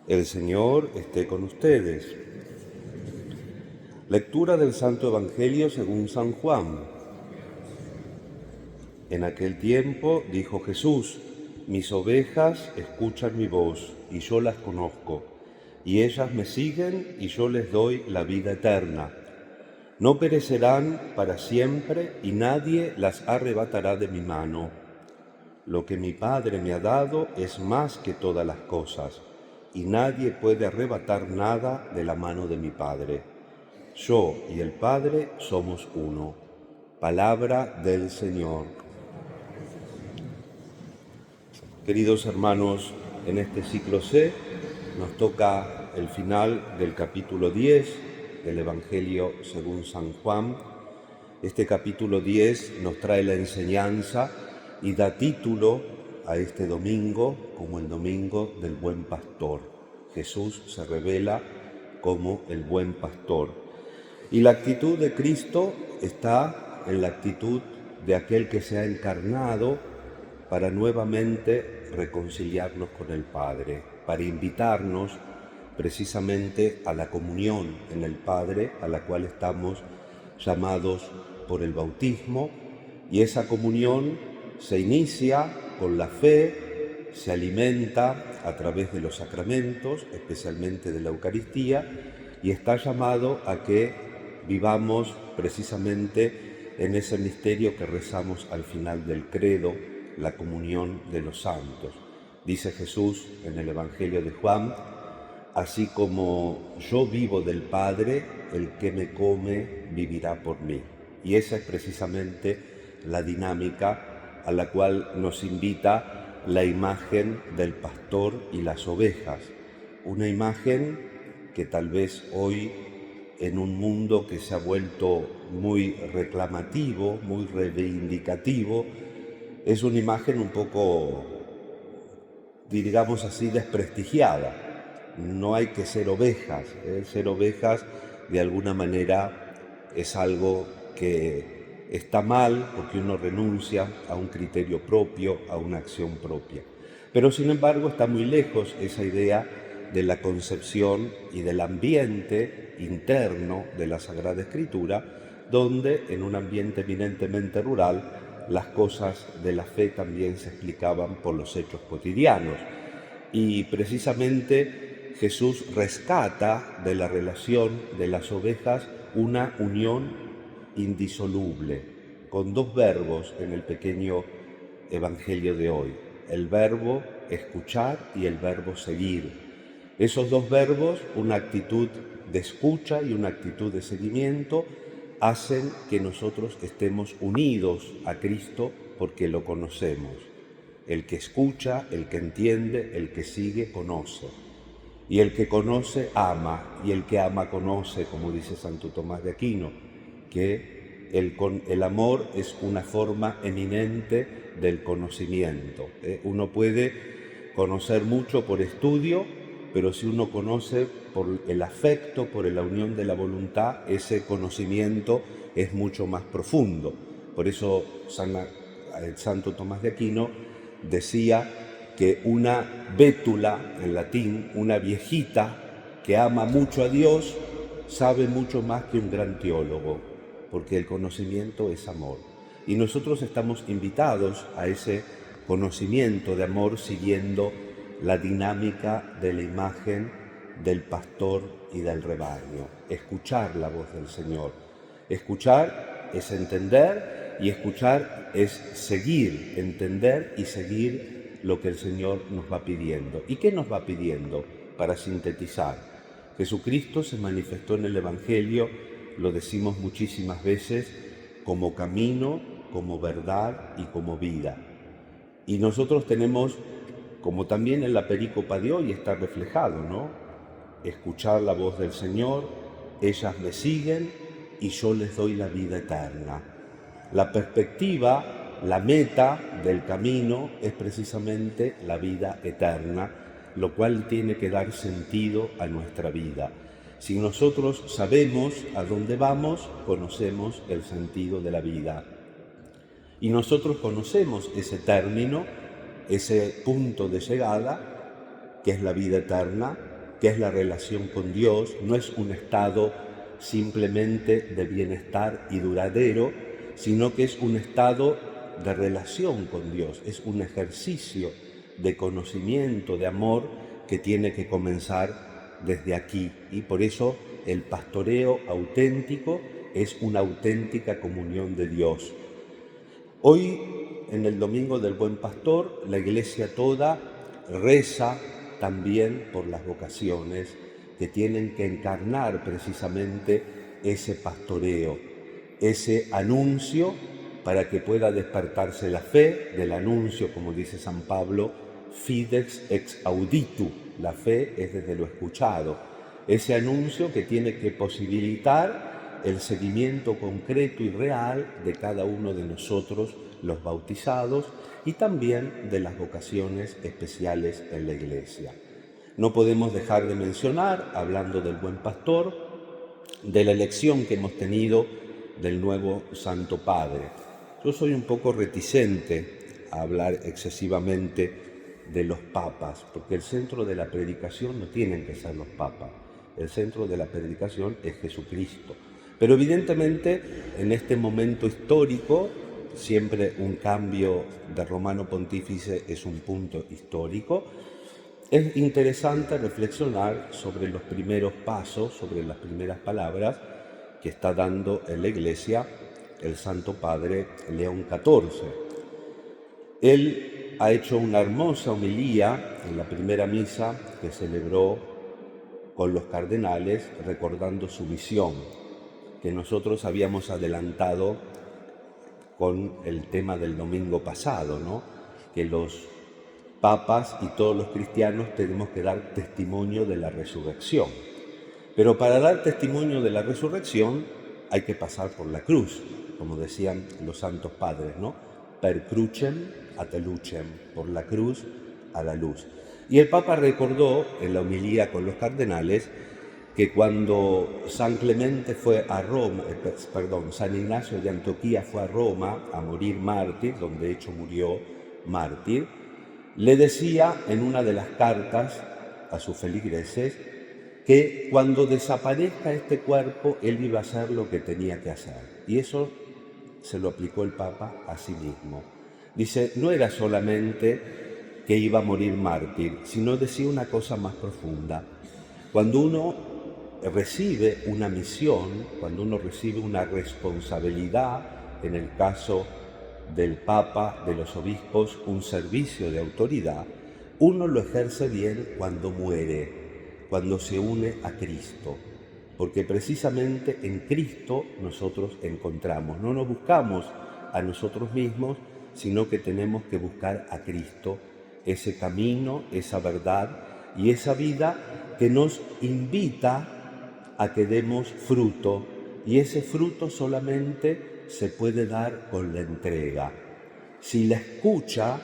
El Señor esté con ustedes. Lectura del Santo Evangelio según San Juan. En aquel tiempo dijo Jesús: mis ovejas escuchan mi voz, y yo las conozco, y ellas me siguen, y yo les doy la vida eterna. No perecerán para siempre, y nadie las arrebatará de mi mano. Lo que mi Padre me ha dado es más que todas las cosas, y nadie puede arrebatar nada de la mano de mi Padre. Yo y el Padre somos uno. Palabra del Señor. Queridos hermanos, en este ciclo C nos toca el final del capítulo 10 del Evangelio según San Juan. Este capítulo 10 nos trae la enseñanza y da título a este domingo como el domingo del buen pastor. Jesús se revela como el buen pastor. Y la actitud de Cristo está en la actitud de aquel que se ha encarnado para nuevamente reconciliarnos con el Padre, para invitarnos precisamente a la comunión en el Padre, a la cual estamos llamados por el bautismo, y esa comunión se inicia con la fe, se alimenta a través de los sacramentos, especialmente de la Eucaristía, y está llamado a que vivamos precisamente en ese misterio que rezamos al final del credo, la comunión de los santos. Dice Jesús en el Evangelio de Juan: así como yo vivo del Padre, el que me come vivirá por mí. Y esa es precisamente la dinámica a la cual nos invita la imagen del pastor y las ovejas. Una imagen que tal vez hoy, en un mundo que se ha vuelto muy reclamativo, muy reivindicativo, es una imagen un poco, digamos así, desprestigiada. No hay que ser ovejas. Ser ovejas de alguna manera es algo que está mal porque uno renuncia a un criterio propio, a una acción propia. Pero sin embargo está muy lejos esa idea de la concepción y del ambiente interno de la Sagrada Escritura, donde en un ambiente eminentemente rural las cosas de la fe también se explicaban por los hechos cotidianos. Y precisamente Jesús rescata de la relación de las ovejas una unión indisoluble, con dos verbos en el pequeño Evangelio de hoy: el verbo escuchar y el verbo seguir. Esos dos verbos, una actitud de escucha y una actitud de seguimiento, hacen que nosotros estemos unidos a Cristo porque lo conocemos. El que escucha, el que entiende, el que sigue, conoce. Y el que conoce, ama, y el que ama, conoce, como dice Santo Tomás de Aquino, que el amor es una forma eminente del conocimiento. Uno puede conocer mucho por estudio, pero si uno conoce por el afecto, por la unión de la voluntad, ese conocimiento es mucho más profundo. Por eso Santo Tomás de Aquino decía que una bétula, en latín, una viejita que ama mucho a Dios, sabe mucho más que un gran teólogo, porque el conocimiento es amor. Y nosotros estamos invitados a ese conocimiento de amor siguiendo la dinámica de la imagen del pastor y del rebaño. Escuchar la voz del Señor. Escuchar es entender, y escuchar es seguir, entender y seguir lo que el Señor nos va pidiendo. ¿Y qué nos va pidiendo? Para sintetizar, Jesucristo se manifestó en el Evangelio, lo decimos muchísimas veces, como camino, como verdad y como vida. Y nosotros tenemos, como también en la perícopa de hoy está reflejado, ¿no? Escuchar la voz del Señor, ellas me siguen y yo les doy la vida eterna. La perspectiva, la meta del camino es precisamente la vida eterna, lo cual tiene que dar sentido a nuestra vida. Si nosotros sabemos a dónde vamos, conocemos el sentido de la vida. Y nosotros conocemos ese término, ese punto de llegada, que es la vida eterna, que es la relación con Dios, no es un estado simplemente de bienestar y duradero, sino que es un estado de relación con Dios, es un ejercicio de conocimiento, de amor que tiene que comenzar desde aquí. Y por eso el pastoreo auténtico es una auténtica comunión de Dios. Hoy, en el Domingo del Buen Pastor, la Iglesia toda reza también por las vocaciones que tienen que encarnar precisamente ese pastoreo, ese anuncio para que pueda despertarse la fe del anuncio, como dice San Pablo, fidex ex auditu, la fe es desde lo escuchado, ese anuncio que tiene que posibilitar el seguimiento concreto y real de cada uno de nosotros, los bautizados, y también de las vocaciones especiales en la Iglesia. No podemos dejar de mencionar, hablando del Buen Pastor, de la elección que hemos tenido del nuevo Santo Padre. Yo soy un poco reticente a hablar excesivamente de los papas, porque el centro de la predicación no tienen que ser los papas, el centro de la predicación es Jesucristo. Pero evidentemente en este momento histórico, siempre un cambio de Romano Pontífice es un punto histórico, es interesante reflexionar sobre los primeros pasos, sobre las primeras palabras que está dando en la Iglesia el Santo Padre León XIV. Él ha hecho una hermosa homilía en la primera misa que celebró con los cardenales recordando su misión, que nosotros habíamos adelantado con el tema del domingo pasado, ¿no? Que los papas y todos los cristianos tenemos que dar testimonio de la resurrección. Pero para dar testimonio de la resurrección hay que pasar por la cruz, como decían los santos padres, ¿no? Per crucem ad lucem, por la cruz a la luz. Y el Papa recordó en la homilía con los cardenales que cuando San Clemente fue a Roma, San Ignacio de Antioquía fue a Roma a morir mártir, donde de hecho murió mártir, le decía en una de las cartas a sus feligreses que cuando desaparezca este cuerpo, él iba a hacer lo que tenía que hacer. Y eso se lo aplicó el Papa a sí mismo. Dice, no era solamente que iba a morir mártir, sino decía una cosa más profunda. Cuando uno recibe una misión, cuando uno recibe una responsabilidad, en el caso del Papa, de los obispos, un servicio de autoridad, uno lo ejerce bien cuando muere, cuando se une a Cristo, porque precisamente en Cristo nosotros encontramos, no nos buscamos a nosotros mismos, sino que tenemos que buscar a Cristo, ese camino, esa verdad y esa vida que nos invita a que demos fruto, y ese fruto solamente se puede dar con la entrega. Si la escucha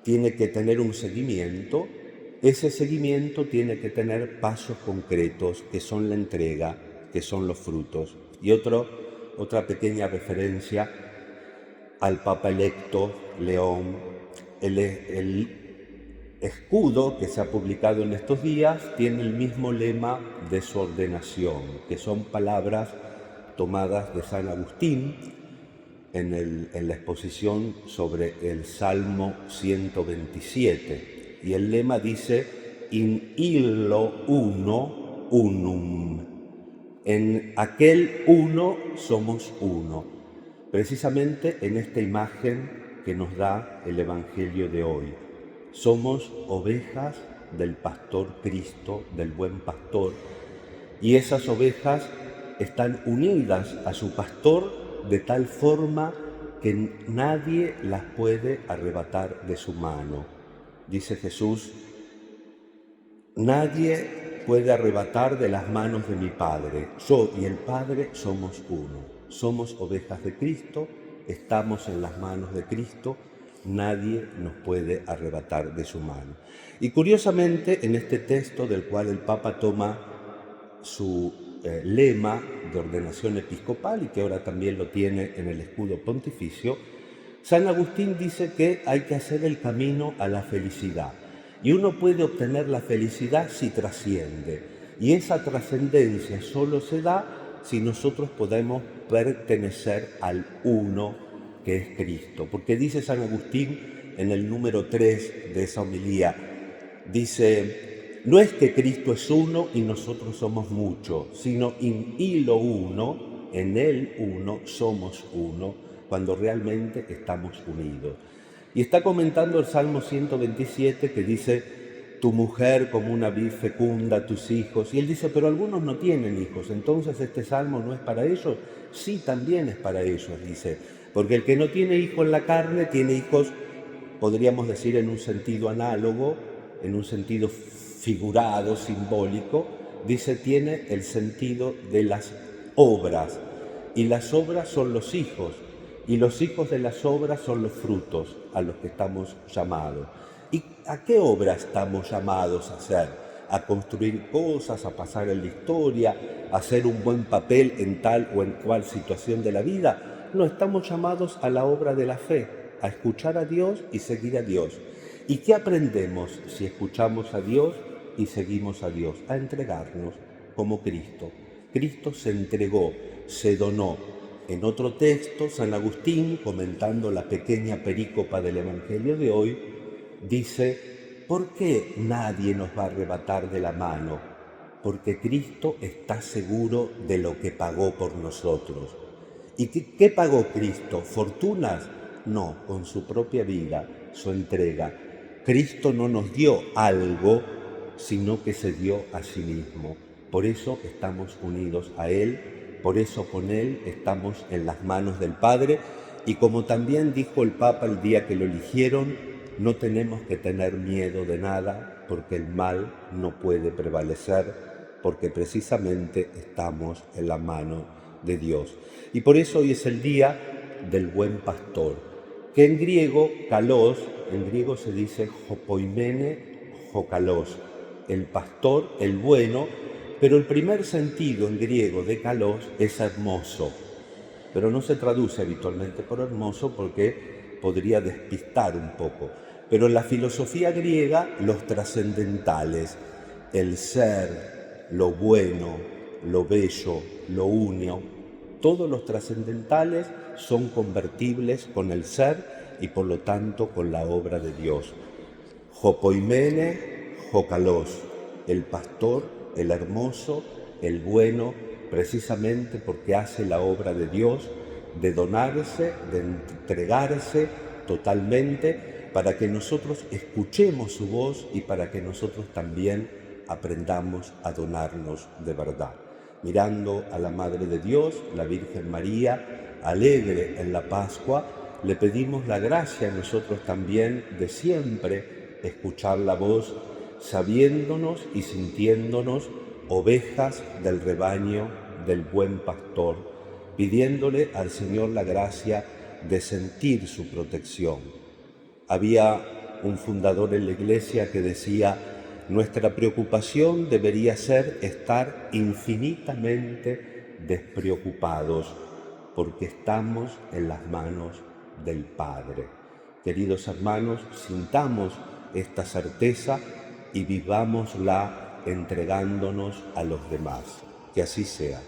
tiene que tener un seguimiento, ese seguimiento tiene que tener pasos concretos, que son la entrega, que son los frutos. Y otra pequeña referencia al Papa electo León, el escudo que se ha publicado en estos días tiene el mismo lema de su ordenación, que son palabras tomadas de San Agustín en la exposición sobre el Salmo 127. Y el lema dice, in illo uno unum. En aquel uno somos uno. Precisamente en esta imagen que nos da el Evangelio de hoy. Somos ovejas del pastor Cristo, del buen pastor, y esas ovejas están unidas a su pastor de tal forma que nadie las puede arrebatar de su mano. Dice Jesús, nadie puede arrebatar de las manos de mi Padre. Yo y el Padre somos uno. Somos ovejas de Cristo, estamos en las manos de Cristo, nadie nos puede arrebatar de su mano. Y curiosamente, en este texto del cual el Papa toma su lema de ordenación episcopal y que ahora también lo tiene en el escudo pontificio, San Agustín dice que hay que hacer el camino a la felicidad. Y uno puede obtener la felicidad si trasciende. Y esa trascendencia solo se da si nosotros podemos pertenecer al uno que es Cristo. Porque dice San Agustín en el número 3 de esa homilía, dice, no es que Cristo es uno y nosotros somos muchos, sino in hilo uno, en él uno, somos uno, cuando realmente estamos unidos. Y está comentando el Salmo 127 que dice, tu mujer como una vid fecunda, tus hijos. Y él dice, pero algunos no tienen hijos, entonces este Salmo no es para ellos. Sí, también es para ellos, dice, porque el que no tiene hijo en la carne, tiene hijos, podríamos decir en un sentido análogo, en un sentido figurado, simbólico, dice, tiene el sentido de las obras. Y las obras son los hijos. Y los hijos de las obras son los frutos a los que estamos llamados. ¿Y a qué obra estamos llamados a hacer? A construir cosas, a pasar en la historia, a hacer un buen papel en tal o en cual situación de la vida. No, estamos llamados a la obra de la fe, a escuchar a Dios y seguir a Dios. ¿Y qué aprendemos si escuchamos a Dios y seguimos a Dios? A entregarnos como Cristo. Cristo se entregó, se donó. En otro texto, San Agustín, comentando la pequeña perícopa del Evangelio de hoy, dice, ¿por qué nadie nos va a arrebatar de la mano? Porque Cristo está seguro de lo que pagó por nosotros. ¿Y qué pagó Cristo? ¿Fortunas? No, con su propia vida, su entrega. Cristo no nos dio algo, sino que se dio a sí mismo. Por eso estamos unidos a Él. Por eso con Él estamos en las manos del Padre y como también dijo el Papa el día que lo eligieron, no tenemos que tener miedo de nada porque el mal no puede prevalecer, porque precisamente estamos en la mano de Dios. Y por eso hoy es el día del buen pastor, que en griego, kalos, en griego se dice hopoimene, hokalos, el pastor, el bueno. Pero el primer sentido en griego de kalos es hermoso, pero no se traduce habitualmente por hermoso porque podría despistar un poco. Pero en la filosofía griega, los trascendentales, el ser, lo bueno, lo bello, lo uno, todos los trascendentales son convertibles con el ser y por lo tanto con la obra de Dios. Hopoimene, hokalos, el pastor, el hermoso, el bueno, precisamente porque hace la obra de Dios, de donarse, de entregarse totalmente, para que nosotros escuchemos su voz y para que nosotros también aprendamos a donarnos de verdad. Mirando a la Madre de Dios, la Virgen María, alegre en la Pascua, le pedimos la gracia a nosotros también de siempre escuchar la voz, sabiéndonos y sintiéndonos ovejas del rebaño del buen pastor, pidiéndole al Señor la gracia de sentir su protección. Había un fundador en la Iglesia que decía, nuestra preocupación debería ser estar infinitamente despreocupados, porque estamos en las manos del Padre. Queridos hermanos, sintamos esta certeza y vivámosla entregándonos a los demás. Que así sea.